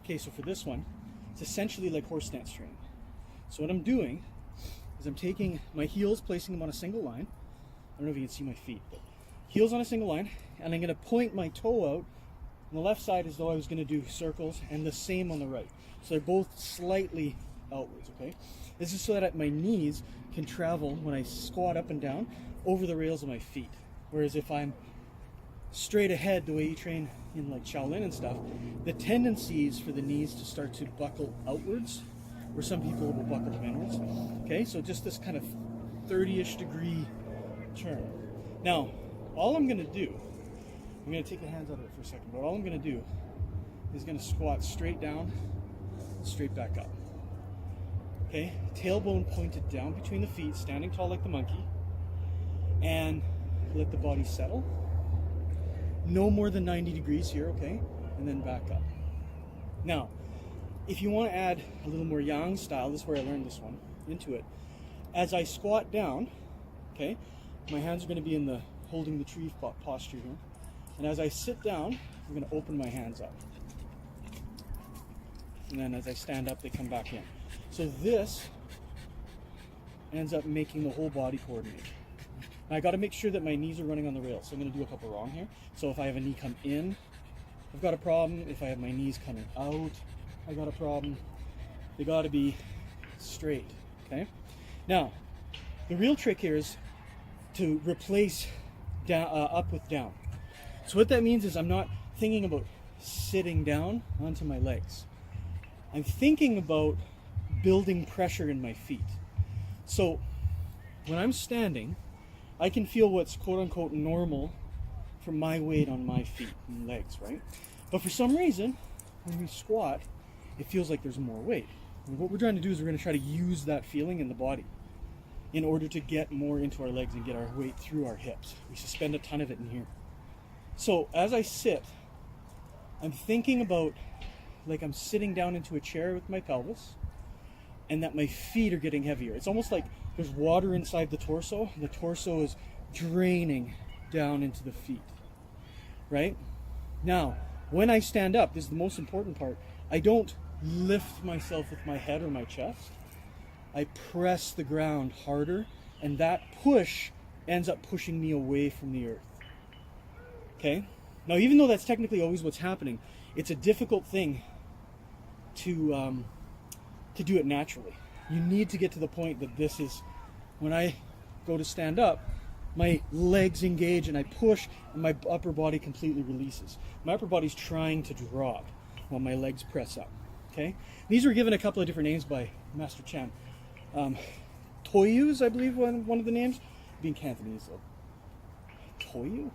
Okay, so for this one, it's essentially like horse stance training. So what I'm doing is I'm taking my heels, placing them on a single line. I don't know if you can see my feet, but heels on a single line, and I'm going to point my toe out on the left side as though I was going to do circles, and the same on the right. So they're both slightly outwards, okay? This is so that my knees can travel when I squat up and down over the rails of my feet. Whereas if I'm straight ahead, the way you train in like Shaolin and stuff, the tendency is for the knees to start to buckle outwards, where some people will buckle them inwards. Okay, so just this kind of 30-ish degree turn. Now, all I'm going to do, I'm going to take the hands out of it for a second, but all I'm going to do is going to squat straight down, straight back up. Okay, tailbone pointed down between the feet, standing tall like the monkey, and let the body settle. No more than 90 degrees here, okay? And then back up. Now, if you want to add a little more yang style, this is where I learned this one, into it. As I squat down, okay, my hands are going to be in the holding the tree posture here. And as I sit down, I'm going to open my hands up. And then as I stand up, they come back in. So this ends up making the whole body coordinate. Now I got to make sure that my knees are running on the rails. So I'm going to do a couple wrong here. So if I have a knee come in, I've got a problem. If I have my knees coming out, I got a problem. They got to be straight, okay? Now, the real trick here is to replace down, up with down. So what that means is I'm not thinking about sitting down onto my legs. I'm thinking about building pressure in my feet. So when I'm standing, I can feel what's quote-unquote normal from my weight on my feet and legs, right? But for some reason, when we squat, it feels like there's more weight. And what we're trying to do is we're going to try to use that feeling in the body in order to get more into our legs and get our weight through our hips. We suspend a ton of it in here. So as I sit, I'm thinking about like I'm sitting down into a chair with my pelvis and that my feet are getting heavier. It's almost like there's water inside the torso. The torso is draining down into the feet, right? Now, when I stand up, this is the most important part, I don't lift myself with my head or my chest. I press the ground harder, and that push ends up pushing me away from the earth. Okay? Now, even though that's technically always what's happening, it's a difficult thing to do it naturally. You need to get to the point that this is, when I go to stand up, my legs engage and I push and my upper body completely releases. My upper body's trying to drop while my legs press up. Okay? These were given a couple of different names by Master Chan. Toyus, I believe, one of the names, being Cantonese though. Toyu?